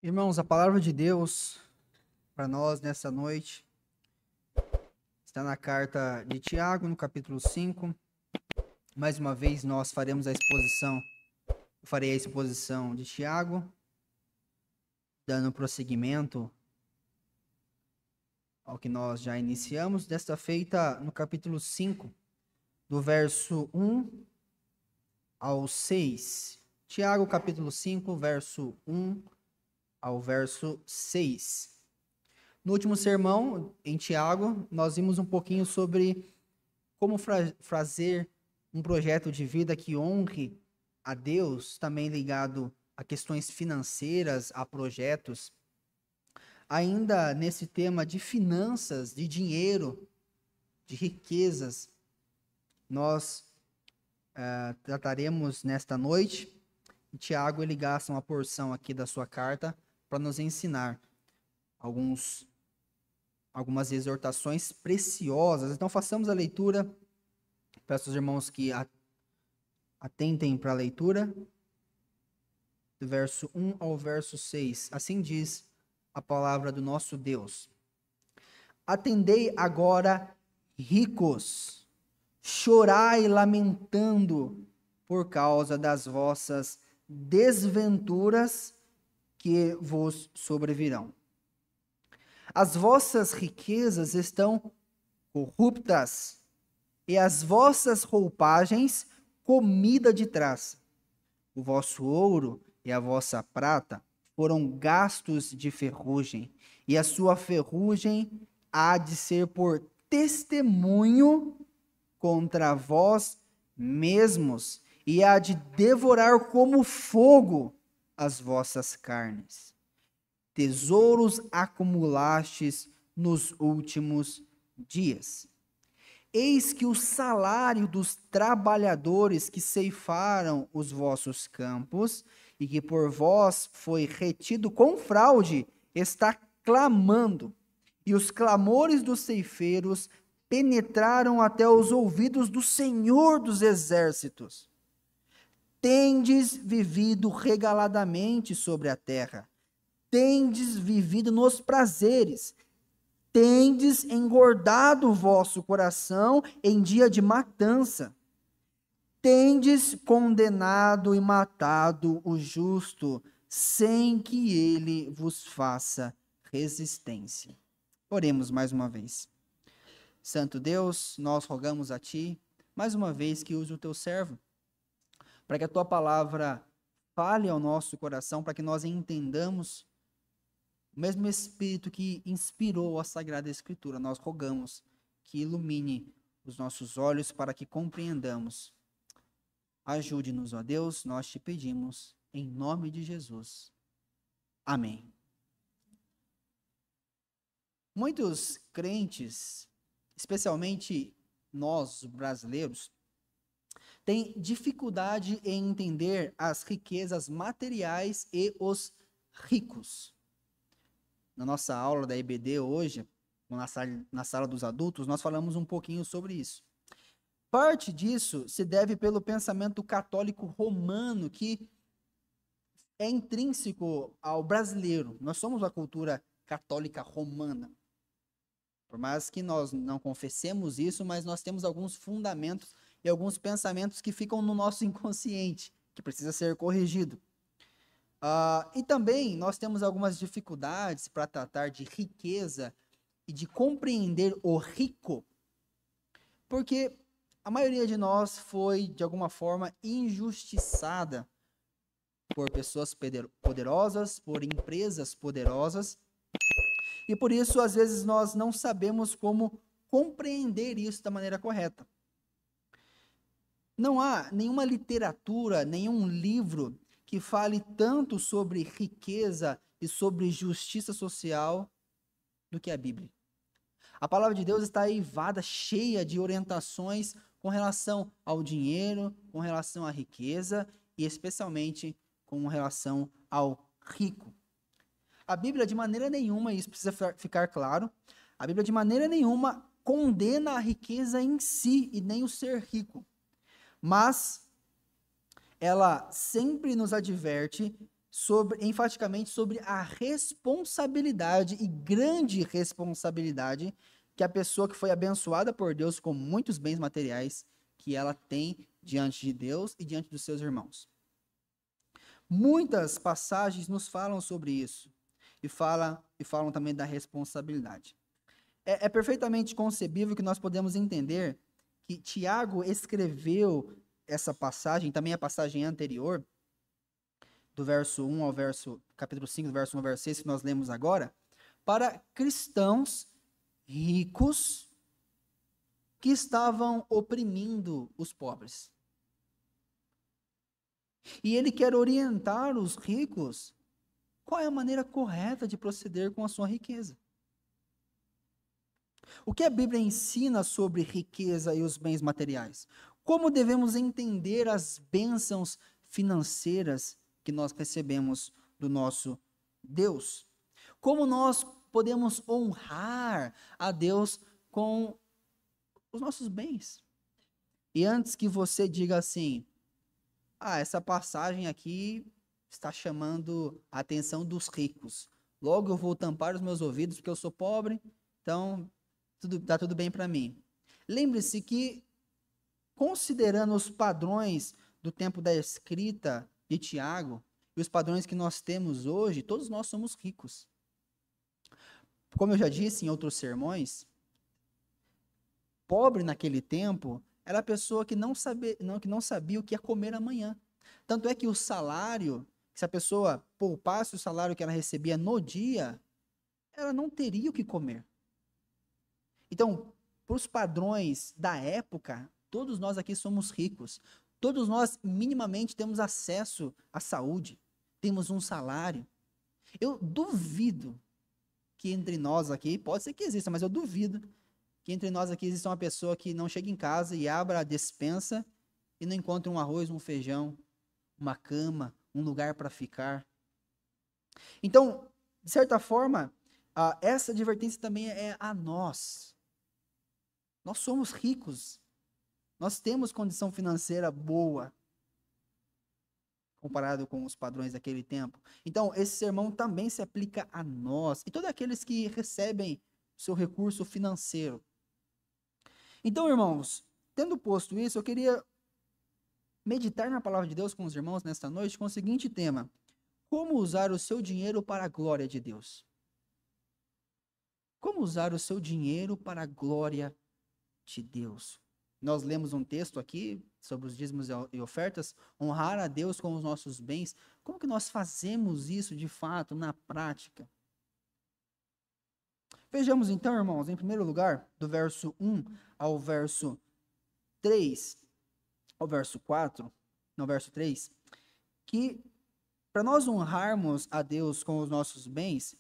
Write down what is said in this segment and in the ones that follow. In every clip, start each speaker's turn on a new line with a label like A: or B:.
A: Irmãos, a palavra de Deus para nós nessa noite está na carta de Tiago, no capítulo 5. Mais uma vez nós farei a exposição de Tiago, dando prosseguimento ao que nós já iniciamos, desta feita no capítulo 5, do verso 1 ao 6. Tiago, capítulo 5, verso 1 ao verso 6. No último sermão, em Tiago, nós vimos um pouquinho sobre como fazer um projeto de vida que honre a Deus, também ligado a questões financeiras, a projetos. Ainda nesse tema de finanças, de dinheiro, de riquezas, nós trataremos nesta noite. E Tiago, ele gasta uma porção aqui da sua carta para nos ensinar algumas exortações preciosas. Então, façamos a leitura. Peço aos irmãos que atentem para a leitura, do verso 1 ao verso 6. Assim diz a palavra do nosso Deus. Atendei agora, ricos, chorai lamentando por causa das vossas desventuras que vos sobrevirão. As vossas riquezas estão corruptas, e as vossas roupagens comida de traça. O vosso ouro e a vossa prata foram gastos de ferrugem, e a sua ferrugem há de ser por testemunho contra vós mesmos, e há de devorar como fogo as vossas carnes. Tesouros acumulastes nos últimos dias. Eis que o salário dos trabalhadores que ceifaram os vossos campos e que por vós foi retido com fraude está clamando, e os clamores dos ceifeiros penetraram até os ouvidos do Senhor dos Exércitos. Tendes vivido regaladamente sobre a terra, tendes vivido nos prazeres, tendes engordado o vosso coração em dia de matança, tendes condenado e matado o justo, sem que ele vos faça resistência. Oremos mais uma vez. Santo Deus, nós rogamos a Ti, mais uma vez, que use o Teu servo, para que a Tua palavra fale ao nosso coração, para que nós entendamos o mesmo Espírito que inspirou a Sagrada Escritura. Nós rogamos que ilumine os nossos olhos para que compreendamos. Ajude-nos, ó Deus, nós te pedimos, em nome de Jesus. Amém. Muitos crentes, especialmente nós, brasileiros, têm dificuldade em entender as riquezas materiais e os ricos. Na nossa aula da EBD hoje, na sala dos adultos, nós falamos um pouquinho sobre isso. Parte disso se deve pelo pensamento católico romano, que é intrínseco ao brasileiro. Nós somos uma cultura católica romana. Por mais que nós não confessemos isso, mas nós temos alguns fundamentos e alguns pensamentos que ficam no nosso inconsciente, que precisa ser corrigido. E também nós temos algumas dificuldades para tratar de riqueza e de compreender o rico, porque a maioria de nós foi, de alguma forma, injustiçada por pessoas poderosas, por empresas poderosas, e por isso, às vezes, nós não sabemos como compreender isso da maneira correta. Não há nenhuma literatura, nenhum livro que fale tanto sobre riqueza e sobre justiça social do que a Bíblia. A palavra de Deus está eivada, cheia de orientações com relação ao dinheiro, com relação à riqueza e especialmente com relação ao rico. A Bíblia, de maneira nenhuma, isso precisa ficar claro, a Bíblia de maneira nenhuma condena a riqueza em si e nem o ser rico. Mas ela sempre nos adverte enfaticamente sobre a responsabilidade e grande responsabilidade que a pessoa que foi abençoada por Deus com muitos bens materiais, que ela tem diante de Deus e diante dos seus irmãos. Muitas passagens nos falam sobre isso e falam também da responsabilidade. É perfeitamente concebível que nós podemos entender que Tiago escreveu essa passagem, também a passagem anterior, do verso 1 ao capítulo 5, do verso 1 ao verso 6, que nós lemos agora, para cristãos ricos que estavam oprimindo os pobres. E ele quer orientar os ricos qual é a maneira correta de proceder com a sua riqueza. O que a Bíblia ensina sobre riqueza e os bens materiais? Como devemos entender as bênçãos financeiras que nós recebemos do nosso Deus? Como nós podemos honrar a Deus com os nossos bens? E antes que você diga assim, essa passagem aqui está chamando a atenção dos ricos. Logo eu vou tampar os meus ouvidos porque eu sou pobre, então tá tudo bem para mim. Lembre-se que, considerando os padrões do tempo da escrita de Tiago e os padrões que nós temos hoje, todos nós somos ricos. Como eu já disse em outros sermões, pobre naquele tempo era a pessoa que não sabia o que ia comer amanhã. Tanto é que o salário, se a pessoa poupasse o salário que ela recebia no dia, ela não teria o que comer. Então, para os padrões da época, todos nós aqui somos ricos. Todos nós minimamente temos acesso à saúde, temos um salário. Eu duvido que entre nós aqui, pode ser que exista, mas eu duvido que entre nós aqui exista uma pessoa que não chega em casa e abra a despensa e não encontre um arroz, um feijão, uma cama, um lugar para ficar. Então, de certa forma, essa advertência também é a nós. Nós somos ricos. Nós temos condição financeira boa, comparado com os padrões daquele tempo. Então, esse sermão também se aplica a nós e todos aqueles que recebem seu recurso financeiro. Então, irmãos, tendo posto isso, eu queria meditar na palavra de Deus com os irmãos nesta noite com o seguinte tema: como usar o seu dinheiro para a glória de Deus? Como usar o seu dinheiro para a glória de Deus? Nós lemos um texto aqui sobre os dízimos e ofertas, honrar a Deus com os nossos bens. Como que nós fazemos isso de fato, na prática? Vejamos então, irmãos, em primeiro lugar, do verso 1 ao verso 3, ao verso 4, no verso 3, que para nós honrarmos a Deus com os nossos bens,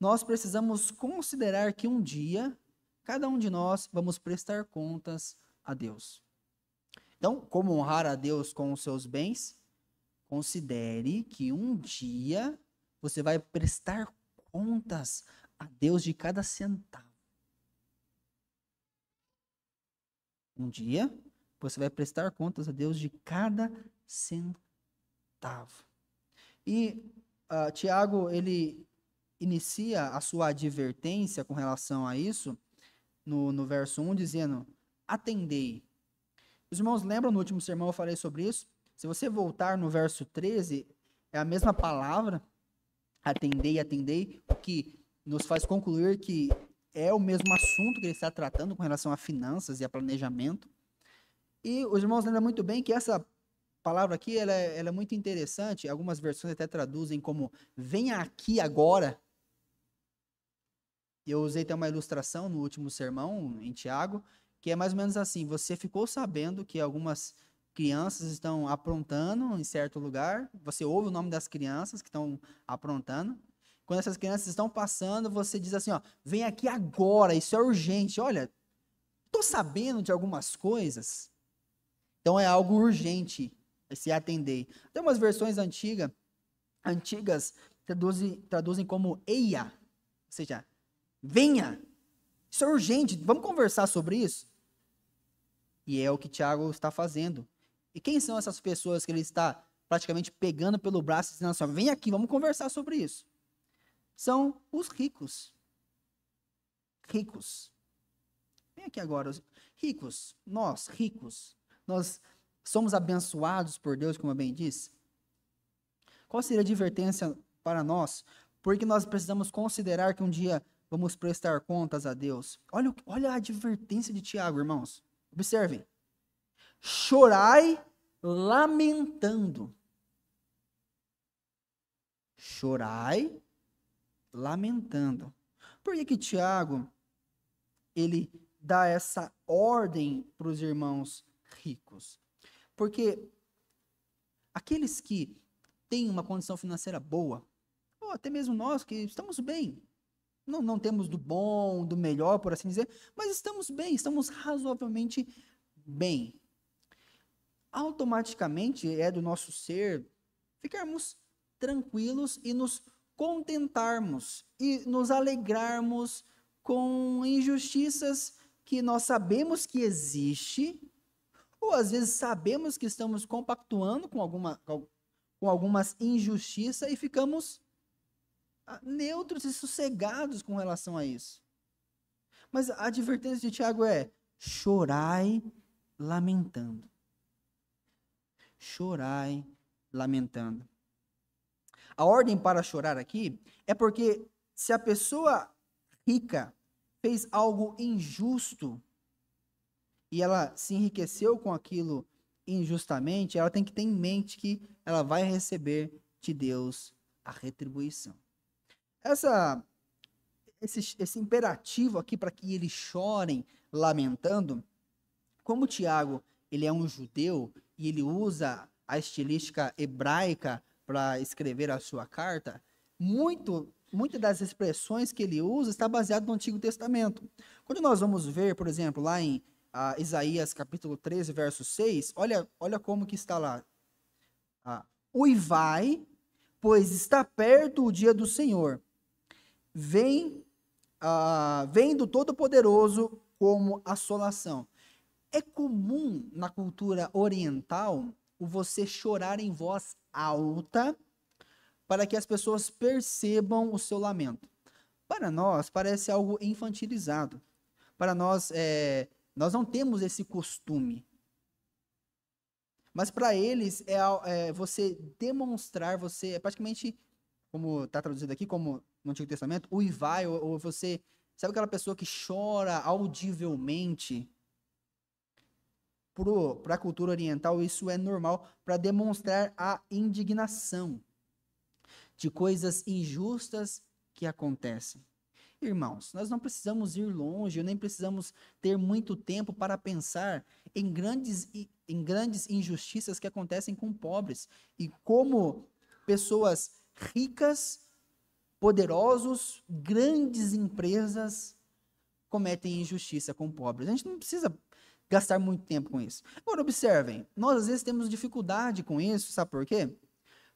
A: nós precisamos considerar que um dia, cada um de nós vamos prestar contas a Deus. Então, como honrar a Deus com os seus bens? Considere que um dia você vai prestar contas a Deus de cada centavo. Um dia você vai prestar contas a Deus de cada centavo. E Tiago, ele inicia a sua advertência com relação a isso, no verso 1, dizendo: atendei. Os irmãos lembram, no último sermão eu falei sobre isso? Se você voltar no verso 13, é a mesma palavra, atendei, o que nos faz concluir que é o mesmo assunto que ele está tratando com relação a finanças e a planejamento. E os irmãos lembram muito bem que essa palavra aqui, ela é muito interessante. Algumas versões até traduzem como venha aqui agora. Eu usei até uma ilustração no último sermão, em Tiago, que é mais ou menos assim: você ficou sabendo que algumas crianças estão aprontando em certo lugar, você ouve o nome das crianças que estão aprontando. Quando essas crianças estão passando, você diz assim, ó, vem aqui agora, isso é urgente. Olha, estou sabendo de algumas coisas. Então é algo urgente se atender. Tem umas versões antigas traduzem como eia, ou seja, venha, isso é urgente, vamos conversar sobre isso? E é o que Tiago está fazendo. E quem são essas pessoas que ele está praticamente pegando pelo braço e dizendo assim, vem aqui, vamos conversar sobre isso. São os ricos. Ricos. Vem aqui agora, os ricos. Nós, ricos. Nós somos abençoados por Deus, como eu bem disse. Qual seria a advertência para nós? Porque nós precisamos considerar que um dia vamos prestar contas a Deus. Olha a advertência de Tiago, irmãos. Observem. Chorai lamentando. Chorai lamentando. Por que Tiago, ele dá essa ordem para os irmãos ricos? Porque aqueles que têm uma condição financeira boa, ou até mesmo nós que estamos bem, não temos do bom, do melhor, por assim dizer, mas estamos bem, estamos razoavelmente bem. Automaticamente é do nosso ser ficarmos tranquilos e nos contentarmos e nos alegrarmos com injustiças que nós sabemos que existe, ou às vezes sabemos que estamos compactuando com algumas injustiças e ficamos neutros e sossegados com relação a isso. Mas a advertência de Tiago é: chorai lamentando. Chorai lamentando. A ordem para chorar aqui é porque se a pessoa rica fez algo injusto e ela se enriqueceu com aquilo injustamente, ela tem que ter em mente que ela vai receber de Deus a retribuição. Esse imperativo aqui para que eles chorem lamentando, como Tiago ele é um judeu e ele usa a estilística hebraica para escrever a sua carta, muitas das expressões que ele usa está baseado no Antigo Testamento. Quando nós vamos ver, por exemplo, lá em Isaías capítulo 13, verso 6, olha como que está lá. Uivai, pois está perto o dia do Senhor. Vem do Todo-Poderoso como assolação. É comum na cultura oriental você chorar em voz alta para que as pessoas percebam o seu lamento. Para nós, parece algo infantilizado. Para nós, nós não temos esse costume. Mas para eles, você demonstrar, é praticamente, como está traduzido aqui, como no Antigo Testamento, uivai, ou você, sabe aquela pessoa que chora audivelmente? Para a cultura oriental, isso é normal para demonstrar a indignação de coisas injustas que acontecem. Irmãos, nós não precisamos ir longe, nem precisamos ter muito tempo para pensar em grandes injustiças que acontecem com pobres e como pessoas ricas, poderosos, grandes empresas cometem injustiça com pobres. A gente não precisa gastar muito tempo com isso. Agora, observem, nós às vezes temos dificuldade com isso, sabe por quê?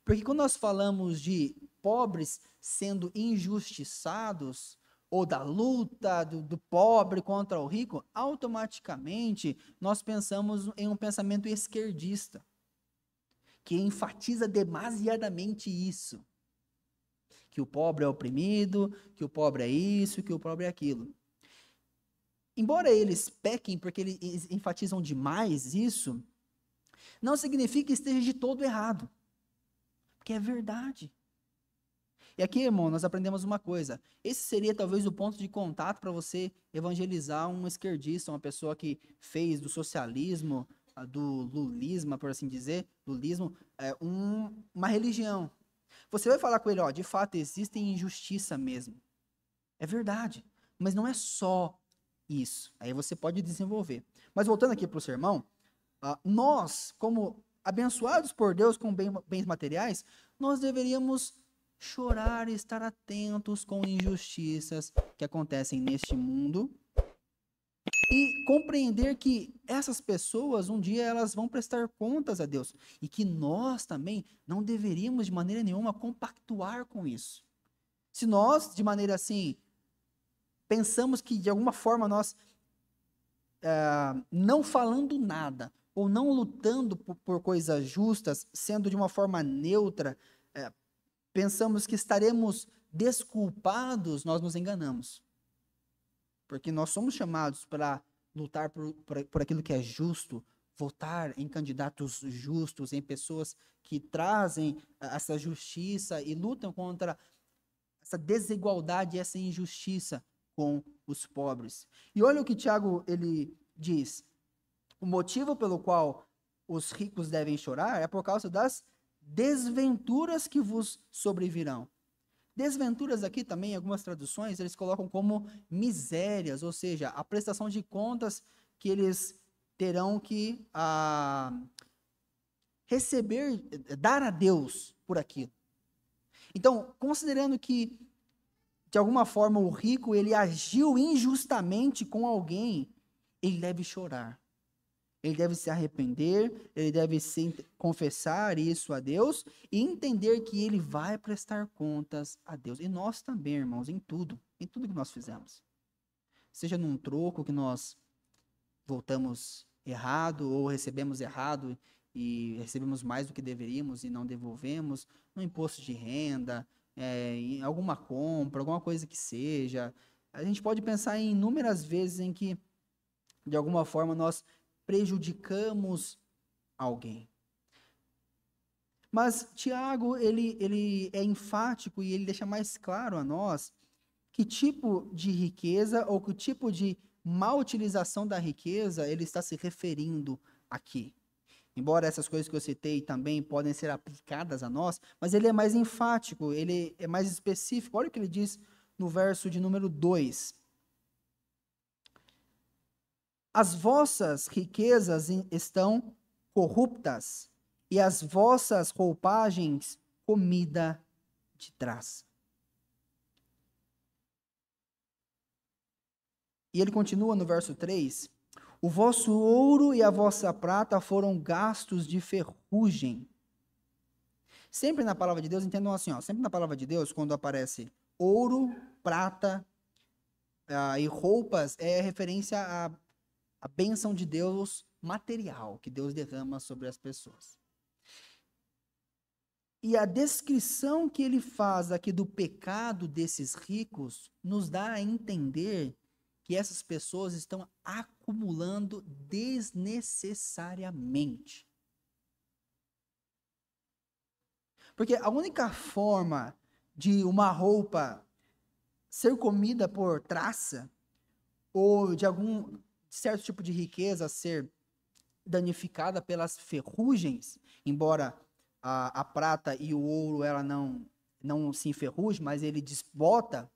A: Porque quando nós falamos de pobres sendo injustiçados, ou da luta do pobre contra o rico, automaticamente nós pensamos em um pensamento esquerdista, que enfatiza demasiadamente isso. Que o pobre é oprimido, que o pobre é isso, que o pobre é aquilo. Embora eles pequem porque eles enfatizam demais isso, não significa que esteja de todo errado. Porque é verdade. E aqui, irmão, nós aprendemos uma coisa. Esse seria talvez o ponto de contato para você evangelizar um esquerdista, uma pessoa que fez do socialismo, do lulismo, por assim dizer, lulismo, uma religião. Você vai falar com ele, de fato, existe injustiça mesmo. É verdade. Mas não é só isso. Aí você pode desenvolver. Mas voltando aqui para o sermão, nós, como abençoados por Deus com bens materiais, nós deveríamos chorar e estar atentos com injustiças que acontecem neste mundo e compreender que essas pessoas, um dia, elas vão prestar contas a Deus e que nós também não deveríamos de maneira nenhuma compactuar com isso. Se nós, de maneira assim, pensamos que de alguma forma nós, não falando nada, ou não lutando por coisas justas, sendo de uma forma neutra, pensamos que estaremos desculpados, nós nos enganamos. Porque nós somos chamados para lutar por aquilo que é justo, votar em candidatos justos, em pessoas que trazem essa justiça e lutam contra essa desigualdade, essa injustiça com os pobres. E olha o que Tiago ele diz: o motivo pelo qual os ricos devem chorar é por causa das desventuras que vos sobrevirão. Desventuras aqui também, em algumas traduções, eles colocam como misérias, ou seja, a prestação de contas que eles terão que receber, dar a Deus por aquilo. Então, considerando que, de alguma forma, o rico, ele agiu injustamente com alguém, ele deve chorar. Ele deve se arrepender, ele deve confessar isso a Deus e entender que ele vai prestar contas a Deus. E nós também, irmãos, em tudo que nós fizemos. Seja num troco que nós voltamos errado ou recebemos errado e recebemos mais do que deveríamos e não devolvemos, no imposto de renda, em alguma compra, alguma coisa que seja. A gente pode pensar em inúmeras vezes em que, de alguma forma, nós prejudicamos alguém. Mas Tiago, ele é enfático e ele deixa mais claro a nós que tipo de riqueza ou que tipo de má utilização da riqueza ele está se referindo aqui. Embora essas coisas que eu citei também podem ser aplicadas a nós, mas ele é mais enfático, ele é mais específico. Olha o que ele diz no verso de número 2. As vossas riquezas estão corruptas, e as vossas roupagens comida de traça. E ele continua no verso 3: o vosso ouro e a vossa prata foram gastos de ferrugem. Sempre na palavra de Deus, entendam assim, sempre na palavra de Deus, quando aparece ouro, prata e roupas, é referência a bênção de Deus material, que Deus derrama sobre as pessoas. E a descrição que ele faz aqui do pecado desses ricos, nos dá a entender que essas pessoas estão acumulando desnecessariamente. Porque a única forma de uma roupa ser comida por traça, ou de algum certo tipo de riqueza ser danificada pelas ferrugens, embora a prata e o ouro ela não se enferruje, mas ele desbota,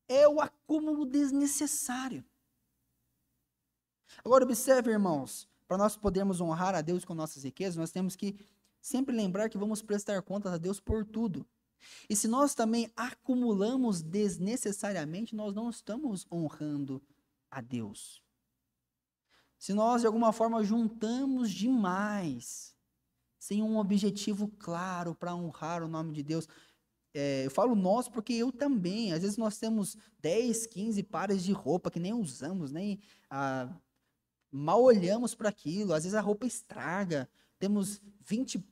A: é o acúmulo desnecessário. Agora observe, irmãos, para nós podermos honrar a Deus com nossas riquezas, nós temos que sempre lembrar que vamos prestar contas a Deus por tudo. E se nós também acumulamos desnecessariamente, nós não estamos honrando a Deus. Se nós, de alguma forma, juntamos demais, sem um objetivo claro para honrar o nome de Deus, eu falo nós porque eu também, às vezes nós temos 10, 15 pares de roupa que nem usamos, nem mal olhamos para aquilo, às vezes a roupa estraga, temos 20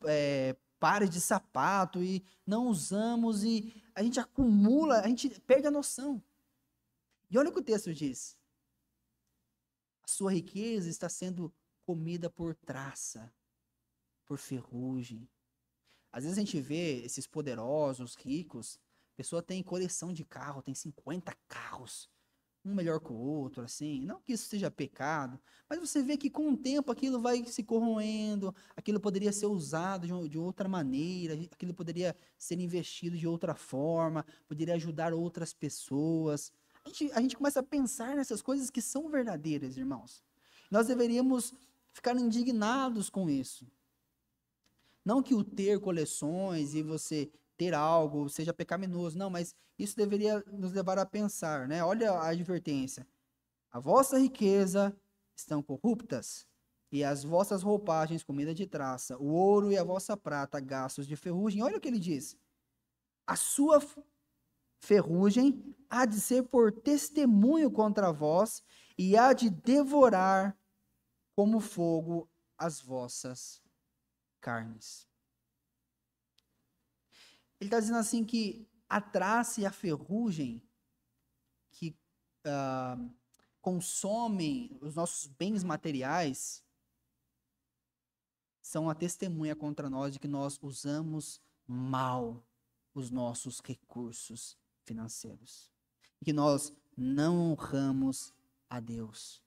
A: pares de sapato e não usamos e a gente acumula, a gente perde a noção. E olha o que o texto diz: a sua riqueza está sendo comida por traça, por ferrugem. Às vezes a gente vê esses poderosos, ricos, a pessoa tem coleção de carro, tem 50 carros, um melhor que o outro, assim. Não que isso seja pecado, mas você vê que com o tempo aquilo vai se corroendo, aquilo poderia ser usado de outra maneira, aquilo poderia ser investido de outra forma, poderia ajudar outras pessoas. A gente começa a pensar nessas coisas que são verdadeiras, irmãos. Nós deveríamos ficar indignados com isso. Não que o ter coleções e você ter algo seja pecaminoso, não, mas isso deveria nos levar a pensar, né? Olha a advertência: a vossa riqueza estão corruptas, e as vossas roupagens comida de traça, o ouro e a vossa prata gastos de ferrugem. Olha o que ele diz: a sua ferrugem há de ser por testemunho contra vós, e há de devorar como fogo as vossas carnes. Ele está dizendo assim que a traça e a ferrugem que consomem os nossos bens materiais são a testemunha contra nós de que nós usamos mal os nossos recursos financeiros. E que nós não honramos a Deus.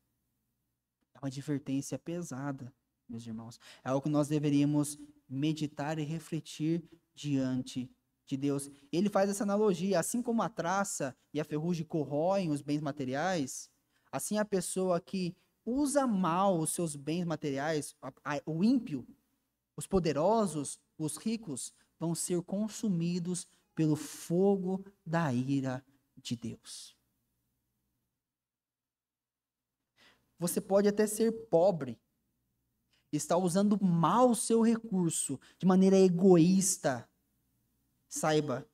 A: É uma advertência pesada, meus irmãos. É algo que nós deveríamos meditar e refletir diante de Deus. Ele faz essa analogia, assim como a traça e a ferrugem corroem os bens materiais, assim a pessoa que usa mal os seus bens materiais, o ímpio, os poderosos, os ricos, vão ser consumidos pelo fogo da ira de Deus. Você pode até ser pobre, está usando mal o seu recurso, de maneira egoísta. Saiba,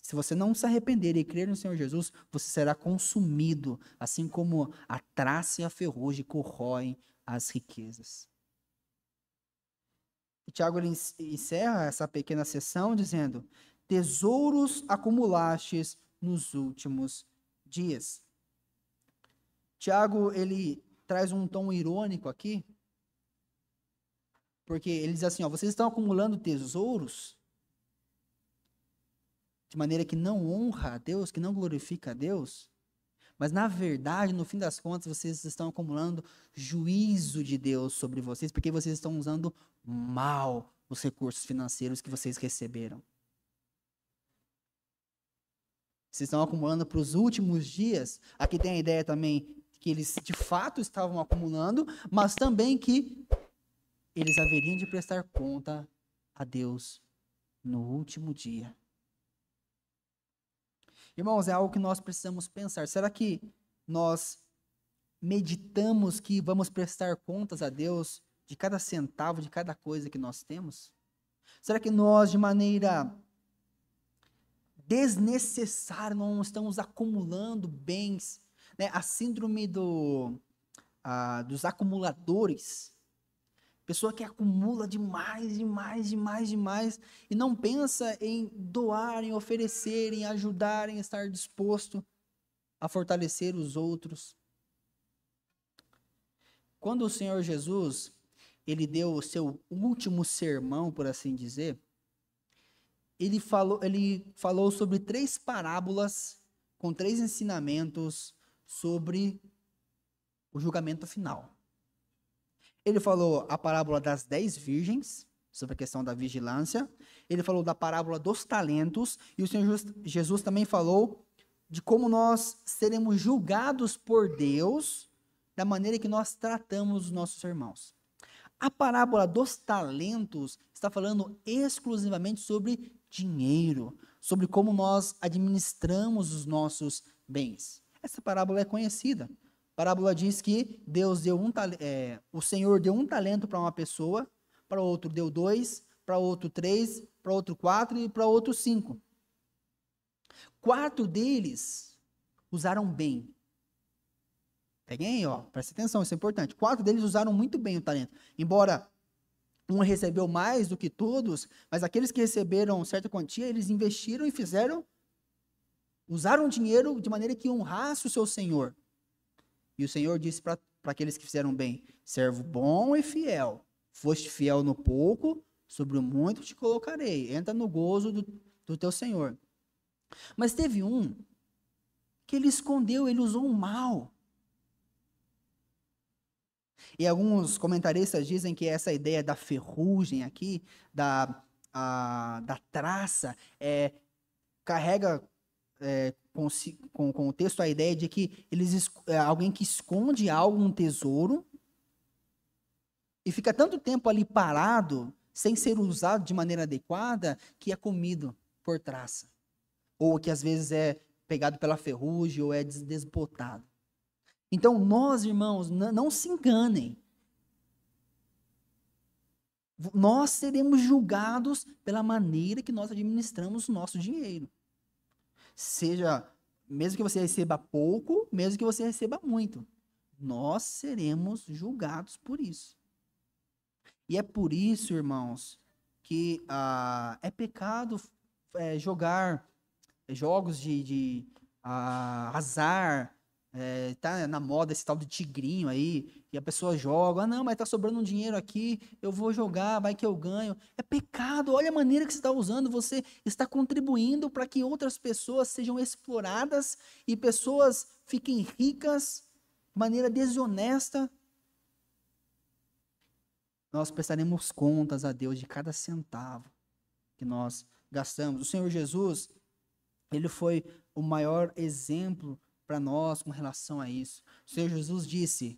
A: se você não se arrepender e crer no Senhor Jesus, você será consumido, assim como a traça e a ferrugem corroem as riquezas. E Tiago ele encerra essa pequena sessão dizendo: tesouros acumulastes nos últimos dias. Tiago, ele traz um tom irônico aqui, porque ele diz assim, ó, vocês estão acumulando tesouros de maneira que não honra a Deus, que não glorifica a Deus, mas na verdade, no fim das contas, vocês estão acumulando juízo de Deus sobre vocês, porque vocês estão usando mal os recursos financeiros que vocês receberam. Vocês estão acumulando para os últimos dias. Aqui tem a ideia também que eles de fato estavam acumulando, mas também que eles haveriam de prestar conta a Deus no último dia. Irmãos, é algo que nós precisamos pensar. Será que nós meditamos que vamos prestar contas a Deus de cada centavo, de cada coisa que nós temos? Será que nós, de maneira desnecessária, não estamos acumulando bens? Né? A síndrome dos acumuladores. Pessoa que acumula demais e não pensa em doar, em oferecer, em ajudar, em estar disposto a fortalecer os outros. Quando o Senhor Jesus, ele deu o seu último sermão, por assim dizer, ele falou sobre 3 parábolas com 3 ensinamentos sobre o julgamento final. Ele falou a parábola das 10 virgens, sobre a questão da vigilância. Ele falou da parábola dos talentos. E o Senhor Jesus também falou de como nós seremos julgados por Deus da maneira que nós tratamos os nossos irmãos. A parábola dos talentos está falando exclusivamente sobre dinheiro, sobre como nós administramos os nossos bens. Essa parábola é conhecida. A parábola diz que Deus deu o Senhor deu 1 talento para uma pessoa, para outro deu 2, para outro 3, para outro 4 e para outro 5. 4 deles usaram bem. Peguem aí, ó, presta atenção, isso é importante. 4 deles usaram muito bem o talento. Embora um recebeu mais do que todos, mas aqueles que receberam certa quantia, eles investiram e usaram o dinheiro de maneira que honrasse o seu Senhor. E o Senhor disse para aqueles que fizeram bem: servo bom e fiel, foste fiel no pouco, sobre o muito te colocarei. Entra no gozo do teu Senhor. Mas teve um que ele escondeu, ele usou o mal. E alguns comentaristas dizem que essa ideia da ferrugem aqui, da traça, carrega com o texto a ideia de que alguém que esconde algo, um tesouro, e fica tanto tempo ali parado, sem ser usado de maneira adequada, que é comido por traça. Ou que às vezes é pegado pela ferrugem ou é desbotado. Então nós, irmãos, não se enganem. Nós seremos julgados pela maneira que nós administramos o nosso dinheiro. Seja, mesmo que você receba pouco, mesmo que você receba muito, nós seremos julgados por isso. E é por isso, irmãos, que é pecado jogar jogos de azar. Tá na moda esse tal de tigrinho aí, e a pessoa joga, não, mas tá sobrando um dinheiro aqui, eu vou jogar, vai que eu ganho. É pecado, olha a maneira que você está usando, você está contribuindo para que outras pessoas sejam exploradas e pessoas fiquem ricas de maneira desonesta. Nós prestaremos contas a Deus de cada centavo que nós gastamos. O Senhor Jesus, ele foi o maior exemplo para nós com relação a isso. O Senhor Jesus disse: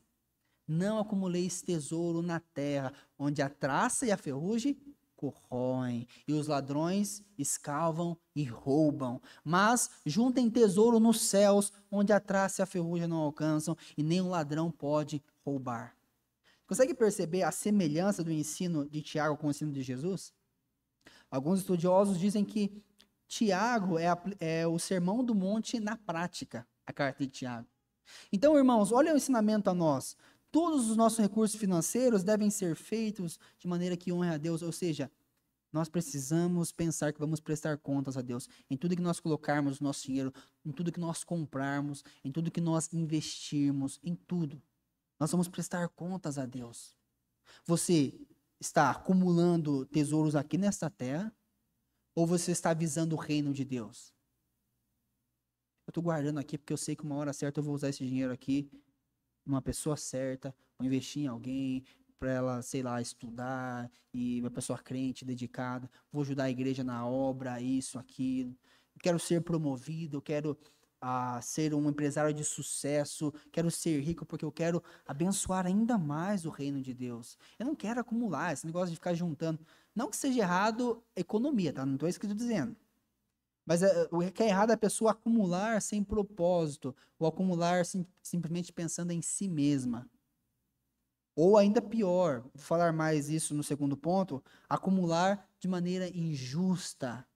A: não acumuleis tesouro na terra, onde a traça e a ferrugem corroem, e os ladrões escavam e roubam. Mas juntem tesouro nos céus, onde a traça e a ferrugem não alcançam, e nenhum ladrão pode roubar. Consegue perceber a semelhança do ensino de Tiago com o ensino de Jesus? Alguns estudiosos dizem que Tiago é o sermão do monte na prática, a carta de Tiago. Então, irmãos, olha o ensinamento a nós. Todos os nossos recursos financeiros devem ser feitos de maneira que honre a Deus, ou seja, nós precisamos pensar que vamos prestar contas a Deus em tudo que nós colocarmos o nosso dinheiro, em tudo que nós comprarmos, em tudo que nós investirmos, em tudo. Nós vamos prestar contas a Deus. Você está acumulando tesouros aqui nesta terra, ou você está visando o reino de Deus? Eu estou guardando aqui porque eu sei que uma hora certa eu vou usar esse dinheiro aqui numa pessoa certa, vou investir em alguém, para ela, sei lá, estudar, e uma pessoa crente, dedicada, vou ajudar a igreja na obra, isso, aquilo. Eu quero ser promovido, eu quero ser um empresário de sucesso, quero ser rico porque eu quero abençoar ainda mais o reino de Deus. Eu não quero acumular, esse negócio de ficar juntando. Não que seja errado economia, tá? Não estou dizendo. Mas o que é errado é a pessoa acumular sem propósito, ou acumular simplesmente pensando em si mesma. Ou ainda pior, vou falar mais isso no segundo ponto, acumular de maneira injusta,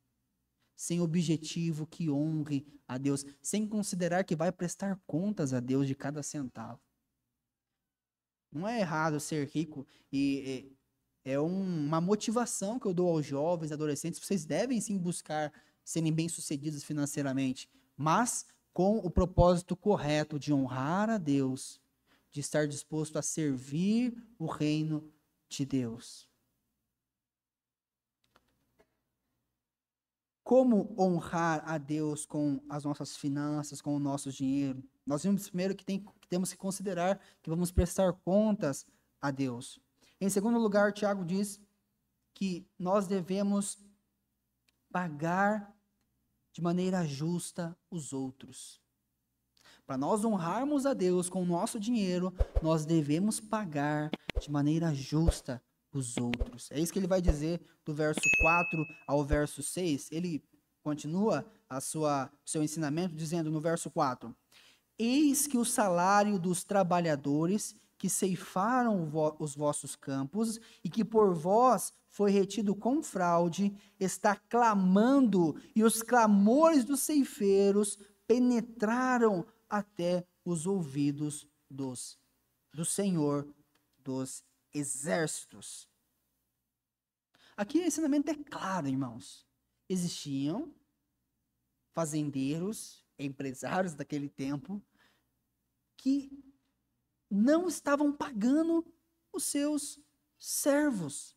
A: sem objetivo que honre a Deus, sem considerar que vai prestar contas a Deus de cada centavo. Não é errado ser rico e é uma motivação que eu dou aos jovens, adolescentes, vocês devem sim buscar serem bem-sucedidos financeiramente, mas com o propósito correto de honrar a Deus, de estar disposto a servir o reino de Deus. Como honrar a Deus com as nossas finanças, com o nosso dinheiro? Nós vimos primeiro que temos que considerar que vamos prestar contas a Deus. Em segundo lugar, Tiago diz que nós devemos pagar de maneira justa os outros. Para nós honrarmos a Deus com o nosso dinheiro, nós devemos pagar de maneira justa os outros. É isso que ele vai dizer do verso 4 ao verso 6. Ele continua seu ensinamento dizendo no verso 4: eis que o salário dos trabalhadores que ceifaram os vossos campos e que por vós foi retido com fraude, está clamando, e os clamores dos ceifeiros penetraram até os ouvidos do Senhor dos exércitos. Aqui o ensinamento é claro, irmãos. Existiam fazendeiros, empresários daquele tempo, que não estavam pagando os seus servos,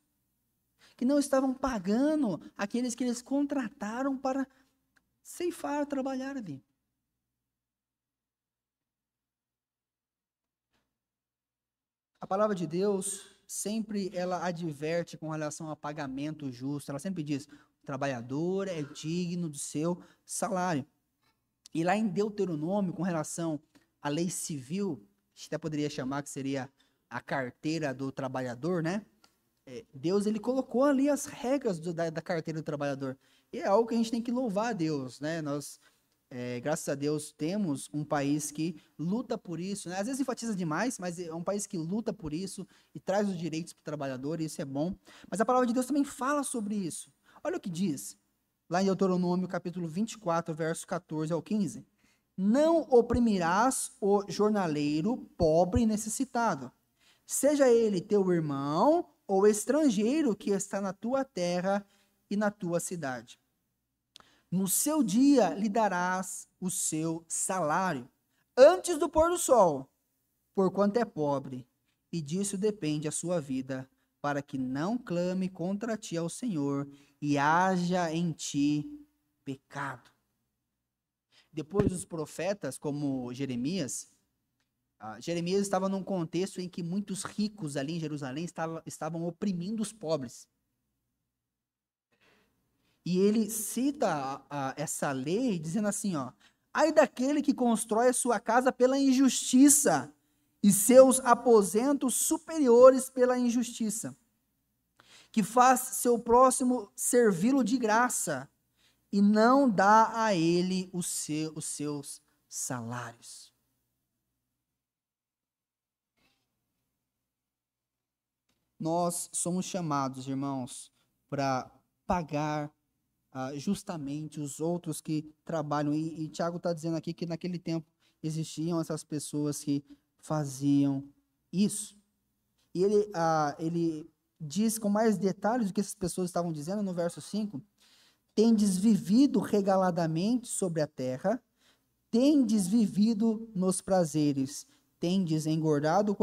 A: que não estavam pagando aqueles que eles contrataram para ceifar, trabalhar ali. A palavra de Deus sempre ela adverte com relação a pagamento justo. Ela sempre diz: o trabalhador é digno do seu salário. E lá em Deuteronômio, com relação à lei civil, a gente até poderia chamar que seria a carteira do trabalhador, né? Deus ele colocou ali as regras da carteira do trabalhador. E é algo que a gente tem que louvar a Deus, né? Nós, graças a Deus, temos um país que luta por isso, né? Às vezes enfatiza demais, mas é um país que luta por isso e traz os direitos para o trabalhador, e isso é bom. Mas a palavra de Deus também fala sobre isso. Olha o que diz, lá em Deuteronômio, capítulo 24, verso 14 ao 15. Não oprimirás o jornaleiro pobre e necessitado, seja ele teu irmão ou estrangeiro que está na tua terra e na tua cidade. No seu dia lhe darás o seu salário, antes do pôr do sol, porquanto é pobre, e disso depende a sua vida, para que não clame contra ti ao Senhor, e haja em ti pecado. Depois os profetas, como Jeremias, Jeremias estava num contexto em que muitos ricos ali em Jerusalém estavam oprimindo os pobres. E ele cita essa lei dizendo assim, ó: ai daquele que constrói a sua casa pela injustiça e seus aposentos superiores pela injustiça, que faz seu próximo servi-lo de graça e não dá a ele os seus salários. Nós somos chamados, irmãos, para pagar justamente os outros que trabalham. E Tiago está dizendo aqui que naquele tempo existiam essas pessoas que faziam isso. E ele diz com mais detalhes o que essas pessoas estavam dizendo no verso 5. Tendes vivido regaladamente sobre a terra, tendes vivido nos prazeres, tendes engordado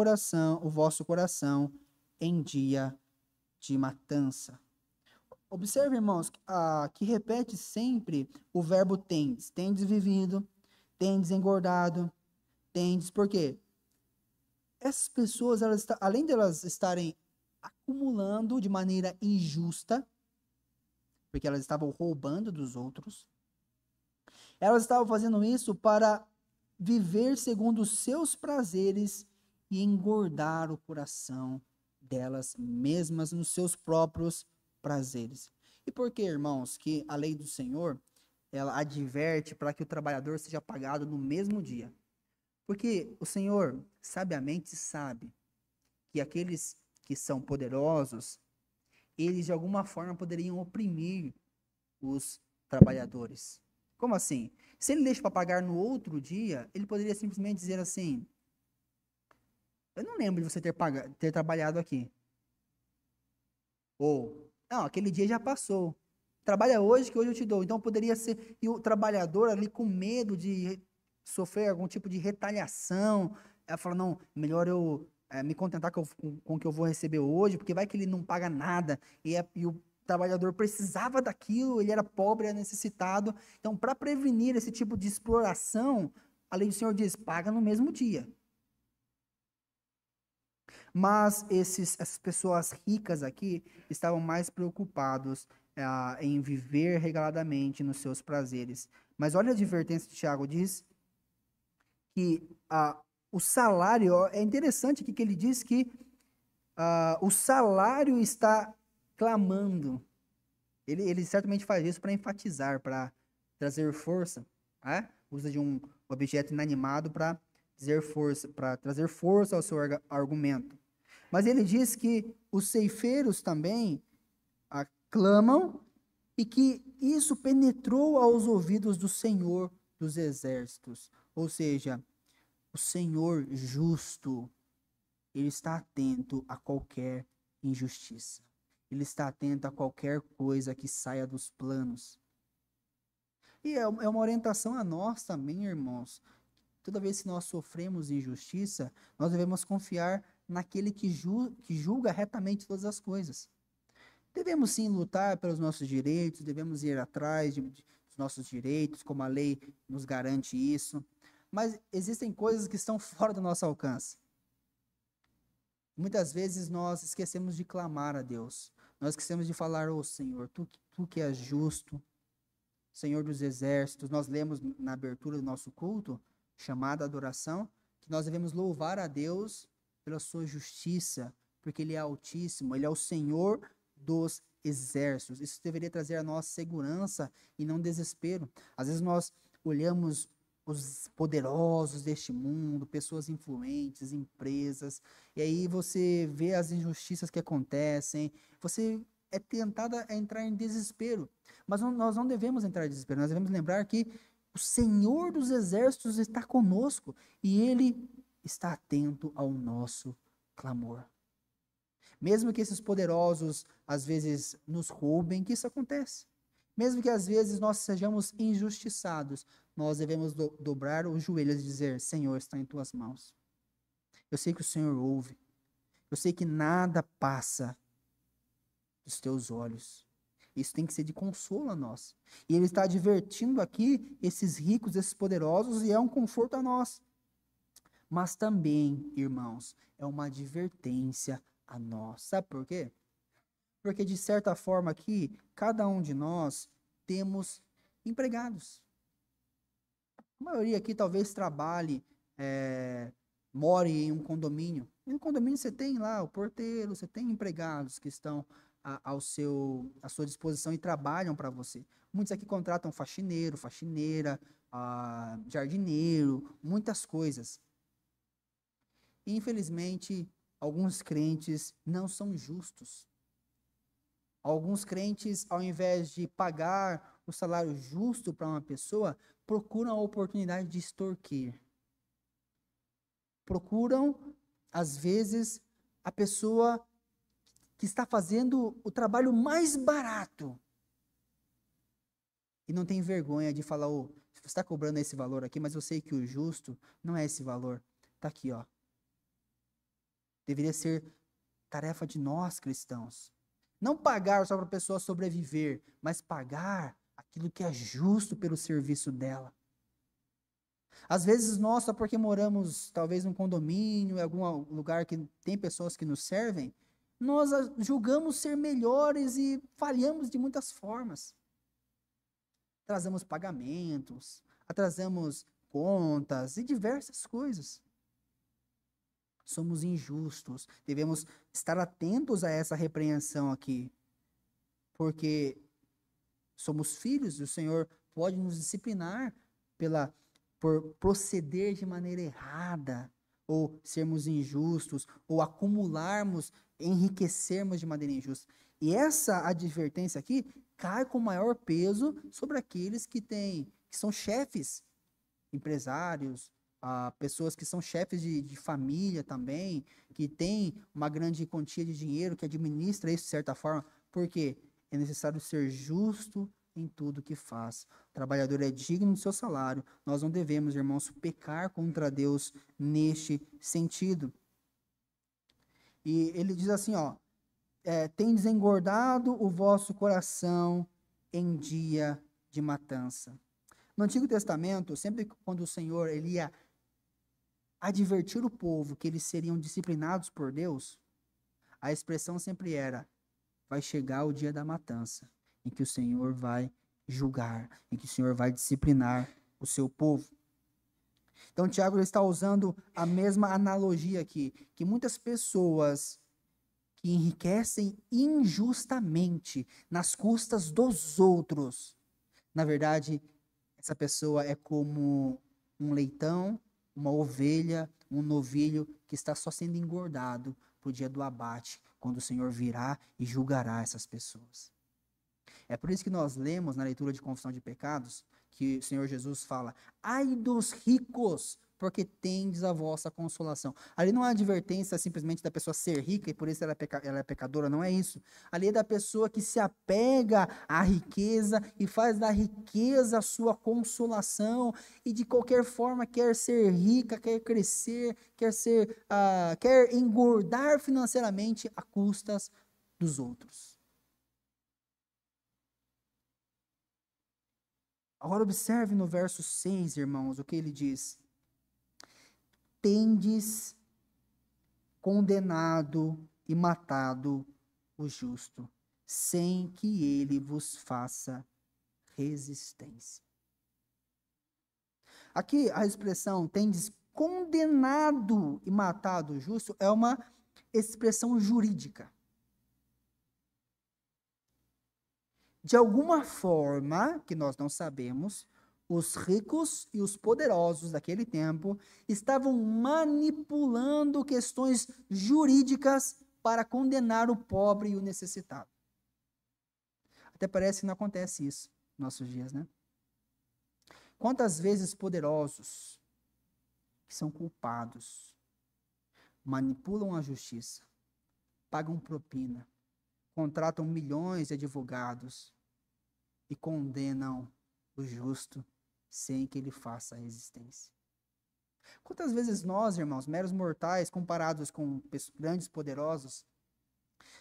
A: o vosso coração em dia de matança. Observe, irmãos, que repete sempre o verbo tendes. Tendes vivido, tendes engordado, tendes. Por quê? Essas pessoas, além de elas estarem acumulando de maneira injusta, porque elas estavam roubando dos outros, elas estavam fazendo isso para viver segundo os seus prazeres e engordar o coração delas mesmas nos seus próprios prazeres. E por que, irmãos, que a lei do Senhor, ela adverte para que o trabalhador seja pagado no mesmo dia? Porque o Senhor sabiamente sabe que aqueles que são poderosos, eles de alguma forma poderiam oprimir os trabalhadores. Como assim? Se ele deixa para pagar no outro dia, ele poderia simplesmente dizer assim: eu não lembro de você ter trabalhado aqui. Ou, não, aquele dia já passou. Trabalha hoje que hoje eu te dou. Então poderia ser. E o trabalhador ali com medo de sofrer algum tipo de retaliação. Ela fala: não, melhor eu me contentar com o que eu vou receber hoje, porque vai que ele não paga nada. E o trabalhador precisava daquilo, ele era pobre, era necessitado. Então, para prevenir esse tipo de exploração, a lei do Senhor diz: paga no mesmo dia. Mas essas pessoas ricas aqui estavam mais preocupados em viver regaladamente nos seus prazeres. Mas olha a advertência de Tiago, diz que o salário, é interessante aqui que ele diz que o salário está clamando. Ele certamente faz isso para enfatizar, para trazer força. Usa de um objeto inanimado para dizer força, para trazer força ao seu argumento. Mas ele diz que os ceifeiros também clamam e que isso penetrou aos ouvidos do Senhor dos exércitos. Ou seja, o Senhor justo, ele está atento a qualquer injustiça. Ele está atento a qualquer coisa que saia dos planos. E é uma orientação a nós também, irmãos. Toda vez que nós sofremos injustiça, nós devemos confiar naquele que julga retamente todas as coisas. Devemos sim lutar pelos nossos direitos, devemos ir atrás dos nossos direitos, como a lei nos garante isso. Mas existem coisas que estão fora do nosso alcance. Muitas vezes nós esquecemos de clamar a Deus. Nós esquecemos de falar: ô Senhor, tu que és justo, Senhor dos exércitos. Nós lemos na abertura do nosso culto, chamada adoração, que nós devemos louvar a Deus pela sua justiça, porque Ele é altíssimo, Ele é o Senhor dos exércitos. Isso deveria trazer a nós segurança e não desespero. Às vezes nós olhamos os poderosos deste mundo, pessoas influentes, empresas, e aí você vê as injustiças que acontecem, você é tentado a entrar em desespero. Mas nós não devemos entrar em desespero, nós devemos lembrar que o Senhor dos exércitos está conosco e Ele está atento ao nosso clamor. Mesmo que esses poderosos, às vezes, nos roubem, que isso acontece. Mesmo que, às vezes, nós sejamos injustiçados, nós devemos dobrar os joelhos e dizer, Senhor, está em tuas mãos. Eu sei que o Senhor ouve. Eu sei que nada passa dos teus olhos. Isso tem que ser de consolo a nós. E ele está advertindo aqui esses ricos, esses poderosos, e é um conforto a nós. Mas também, irmãos, é uma advertência a nós. Sabe por quê? Porque, de certa forma, aqui, cada um de nós temos empregados. A maioria aqui talvez trabalhe, more em um condomínio. E no condomínio você tem lá o porteiro, você tem empregados que estão à sua disposição e trabalham para você. Muitos aqui contratam faxineiro, faxineira, jardineiro, muitas coisas. E, infelizmente, alguns crentes não são justos. Alguns crentes, ao invés de pagar o salário justo para uma pessoa, procuram a oportunidade de extorquir. Procuram, às vezes, a pessoa que está fazendo o trabalho mais barato. E não tem vergonha de falar, você está cobrando esse valor aqui, mas eu sei que o justo não é esse valor. Está aqui, ó. Deveria ser tarefa de nós, cristãos. Não pagar só para a pessoa sobreviver, mas pagar aquilo que é justo pelo serviço dela. Às vezes nós, só porque moramos talvez num condomínio, em algum lugar que tem pessoas que nos servem, nós julgamos ser melhores e falhamos de muitas formas. Atrasamos pagamentos, atrasamos contas e diversas coisas. Somos injustos, devemos estar atentos a essa repreensão aqui, porque somos filhos e o Senhor pode nos disciplinar por proceder de maneira errada, ou sermos injustos, ou acumularmos, enriquecermos de maneira injusta. E essa advertência aqui cai com maior peso sobre aqueles que são chefes, empresários, pessoas que são chefes de família também, que têm uma grande quantia de dinheiro, que administra isso de certa forma, porque é necessário ser justo em tudo que faz. O trabalhador é digno do seu salário. Nós não devemos, irmãos, pecar contra Deus neste sentido. E ele diz assim, tendes engordado o vosso coração em dia de matança. No Antigo Testamento, sempre quando o Senhor ele ia advertir o povo que eles seriam disciplinados por Deus, a expressão sempre era: vai chegar o dia da matança, em que o Senhor vai julgar, em que o Senhor vai disciplinar o seu povo. Então, Tiago está usando a mesma analogia aqui, que muitas pessoas que enriquecem injustamente nas custas dos outros, na verdade, essa pessoa é como um leitão, uma ovelha, um novilho que está só sendo engordado para o dia do abate, quando o Senhor virá e julgará essas pessoas. É por isso que nós lemos na leitura de confissão de pecados, que o Senhor Jesus fala, ai dos ricos, porque tendes a vossa consolação. Ali não é advertência simplesmente da pessoa ser rica e por isso ela é pecadora, não é isso. Ali é da pessoa que se apega à riqueza e faz da riqueza a sua consolação e de qualquer forma quer ser rica, quer crescer, quer engordar financeiramente a custas dos outros. Agora observe no verso 6, irmãos, o que ele diz. Tendes condenado e matado o justo, sem que ele vos faça resistência. Aqui a expressão tendes condenado e matado o justo é uma expressão jurídica. De alguma forma, que nós não sabemos, os ricos e os poderosos daquele tempo estavam manipulando questões jurídicas para condenar o pobre e o necessitado. Até parece que não acontece isso nos nossos dias, né? Quantas vezes poderosos que são culpados manipulam a justiça pagam propina, contratam milhões de advogados e condenam o justo sem que ele faça resistência. Quantas vezes nós, irmãos, meros mortais, comparados com grandes poderosos,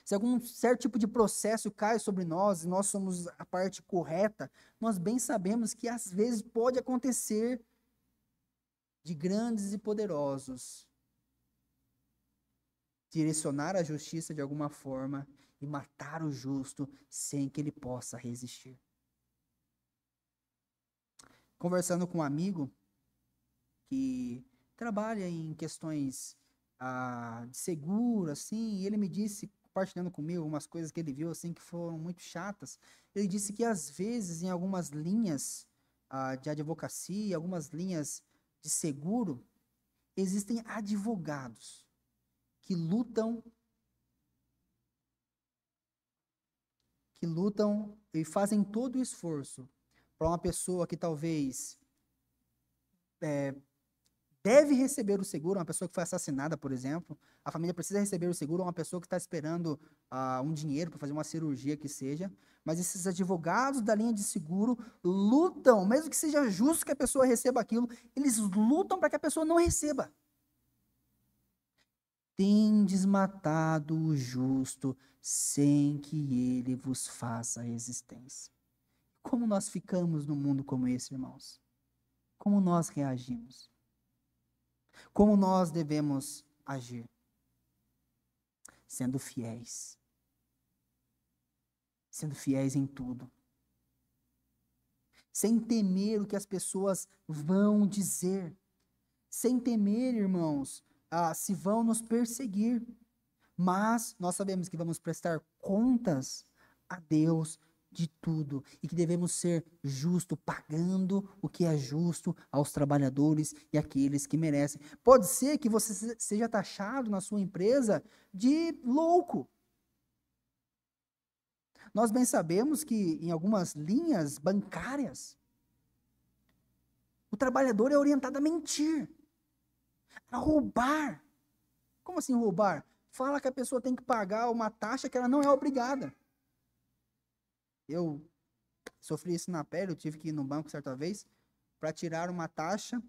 A: se algum certo tipo de processo cai sobre nós e nós somos a parte correta, nós bem sabemos que às vezes pode acontecer de grandes e poderosos direcionar a justiça de alguma forma e matar o justo sem que ele possa resistir. Conversando com um amigo que trabalha em questões de seguro, assim, e ele me disse, compartilhando comigo algumas coisas que ele viu, assim, que foram muito chatas. Ele disse que, às vezes, em algumas linhas de advocacia, algumas linhas de seguro, existem advogados que lutam e fazem todo o esforço para uma pessoa que talvez deve receber o seguro, uma pessoa que foi assassinada, por exemplo, a família precisa receber o seguro, uma pessoa que está esperando um dinheiro para fazer uma cirurgia que seja, mas esses advogados da linha de seguro lutam, mesmo que seja justo que a pessoa receba aquilo, eles lutam para que a pessoa não receba. Tendes matado o justo sem que ele vos faça resistência. Como nós ficamos num mundo como esse, irmãos? Como nós reagimos? Como nós devemos agir? Sendo fiéis. Sendo fiéis em tudo. Sem temer o que as pessoas vão dizer. Sem temer, irmãos, se vão nos perseguir. Mas nós sabemos que vamos prestar contas a Deus de tudo e que devemos ser justos, pagando o que é justo aos trabalhadores e àqueles que merecem. Pode ser que você seja taxado na sua empresa de louco. Nós bem sabemos que em algumas linhas bancárias, o trabalhador é orientado a mentir, a roubar. Como assim roubar? Fala que a pessoa tem que pagar uma taxa que ela não é obrigada. Eu sofri isso na pele, eu tive que ir no banco certa vez para tirar uma taxa.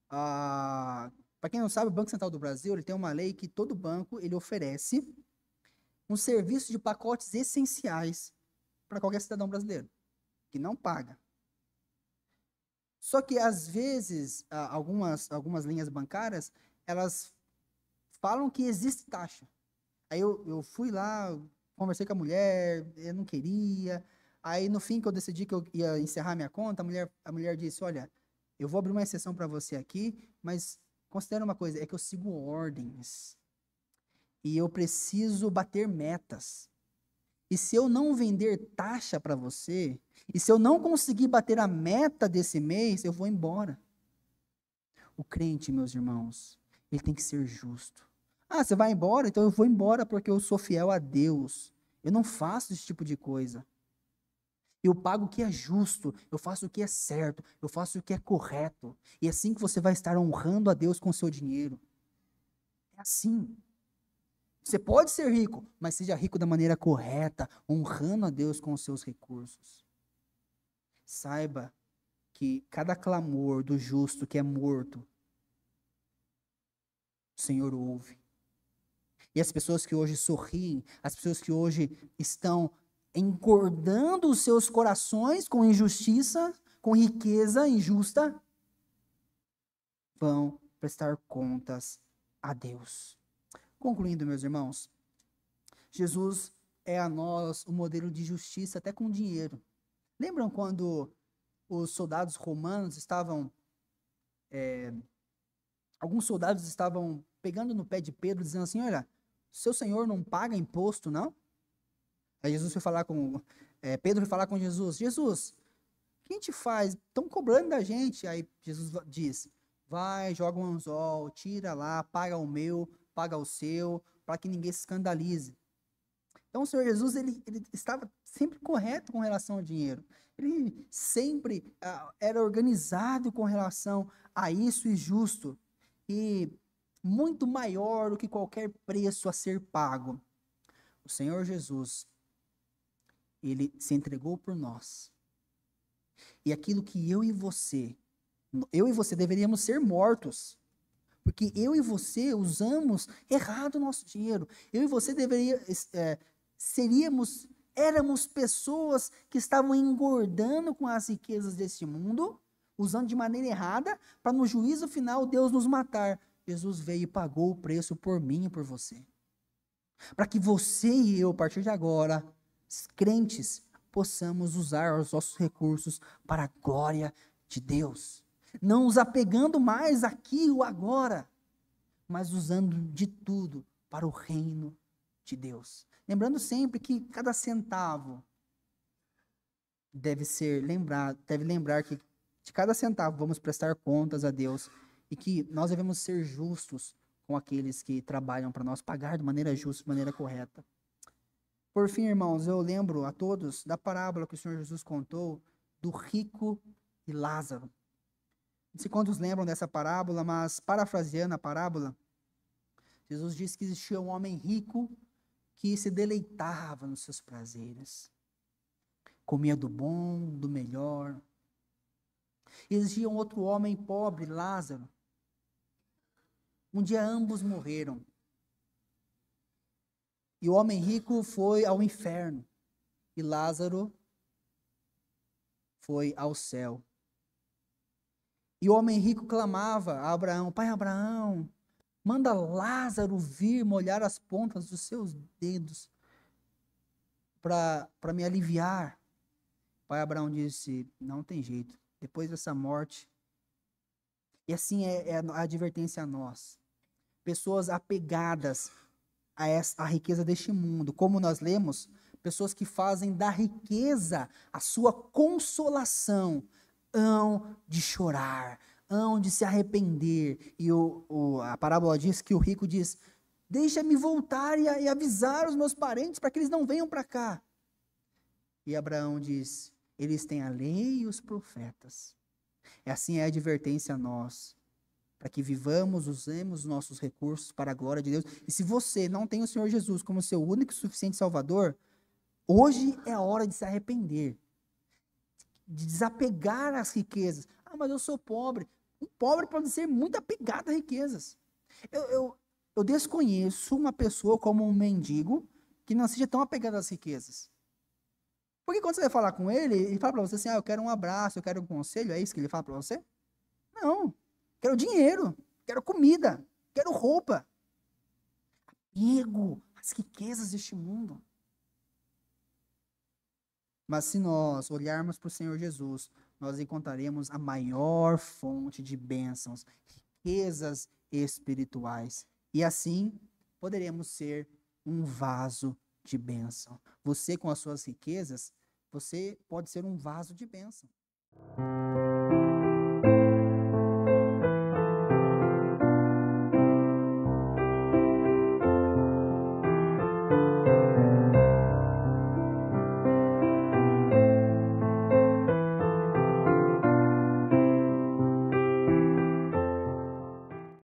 A: Para quem não sabe, o Banco Central do Brasil ele tem uma lei que todo banco ele oferece um serviço de pacotes essenciais para qualquer cidadão brasileiro, que não paga. Só que, às vezes, algumas linhas bancárias, elas falam que existe taxa. Aí eu fui lá, conversei com a mulher, eu não queria. Aí, no fim, que eu decidi que eu ia encerrar minha conta, a mulher disse, olha, eu vou abrir uma exceção para você aqui, mas considera uma coisa, é que eu sigo ordens. E eu preciso bater metas. E se eu não vender taxa para você, e se eu não conseguir bater a meta desse mês, eu vou embora. O crente, meus irmãos, ele tem que ser justo. Você vai embora? Então eu vou embora porque eu sou fiel a Deus. Eu não faço esse tipo de coisa. Eu pago o que é justo, eu faço o que é certo, eu faço o que é correto. E é assim que você vai estar honrando a Deus com o seu dinheiro. É assim. Você pode ser rico, mas seja rico da maneira correta, honrando a Deus com os seus recursos. Saiba que cada clamor do justo que é morto, o Senhor ouve. E as pessoas que hoje sorriem, as pessoas que hoje estão engordando os seus corações com injustiça, com riqueza injusta, vão prestar contas a Deus. Concluindo, meus irmãos, Jesus é a nós o modelo de justiça até com dinheiro. Lembram quando os soldados romanos alguns soldados estavam pegando no pé de Pedro, dizendo assim, olha, seu senhor não paga imposto, não? Aí Pedro foi falar com Jesus, Jesus, o que a gente faz? Estão cobrando da gente. Aí Jesus diz, vai, joga um anzol, tira lá, paga o meu, paga o seu, para que ninguém se escandalize. Então o Senhor Jesus, ele estava sempre correto com relação ao dinheiro. Ele sempre era organizado com relação a isso e justo. E muito maior do que qualquer preço a ser pago. O Senhor Jesus, ele se entregou por nós. E aquilo que eu e você deveríamos ser mortos. Porque eu e você usamos errado o nosso dinheiro. Eu e você éramos pessoas que estavam engordando com as riquezas deste mundo, usando de maneira errada, para no juízo final Deus nos matar. Jesus veio e pagou o preço por mim e por você. Para que você e eu, a partir de agora, crentes, possamos usar os nossos recursos para a glória de Deus. Não nos apegando mais aqui ou agora, mas usando de tudo para o reino de Deus. Lembrando sempre que cada centavo deve lembrar que de cada centavo vamos prestar contas a Deus e que nós devemos ser justos com aqueles que trabalham para nós, pagar de maneira justa, de maneira correta. Por fim, irmãos, eu lembro a todos da parábola que o Senhor Jesus contou do rico e Lázaro. Não sei quantos lembram dessa parábola, mas parafraseando a parábola, Jesus disse que existia um homem rico que se deleitava nos seus prazeres. Comia do bom, do melhor. E existia um outro homem pobre, Lázaro. Um dia ambos morreram. E o homem rico foi ao inferno. E Lázaro foi ao céu. E o homem rico clamava a Abraão: Pai Abraão, manda Lázaro vir molhar as pontas dos seus dedos para me aliviar. Pai Abraão disse: não tem jeito, depois dessa morte. E assim é a advertência a nós. Pessoas apegadas à riqueza deste mundo, como nós lemos, pessoas que fazem da riqueza a sua consolação, hão de chorar, hão de se arrepender. E a parábola diz que o rico diz: deixa-me voltar e avisar os meus parentes para que eles não venham para cá. E Abraão diz: eles têm a lei e os profetas. É assim a advertência a nós, para que vivamos, usemos os nossos recursos para a glória de Deus. E se você não tem o Senhor Jesus como seu único e suficiente Salvador, hoje é a hora de se arrepender, de desapegar às riquezas. Ah, mas eu sou pobre. Um pobre pode ser muito apegado a riquezas. Eu desconheço uma pessoa como um mendigo que não seja tão apegado às riquezas. Porque quando você vai falar com ele fala para você assim: eu quero um abraço, eu quero um conselho, é isso que ele fala para você? Não. Quero dinheiro, quero comida, quero roupa. Apego às riquezas deste mundo. Mas se nós olharmos para o Senhor Jesus, nós encontraremos a maior fonte de bênçãos, riquezas espirituais. E assim, poderemos ser um vaso de bênção. Você, com as suas riquezas, você pode ser um vaso de bênção.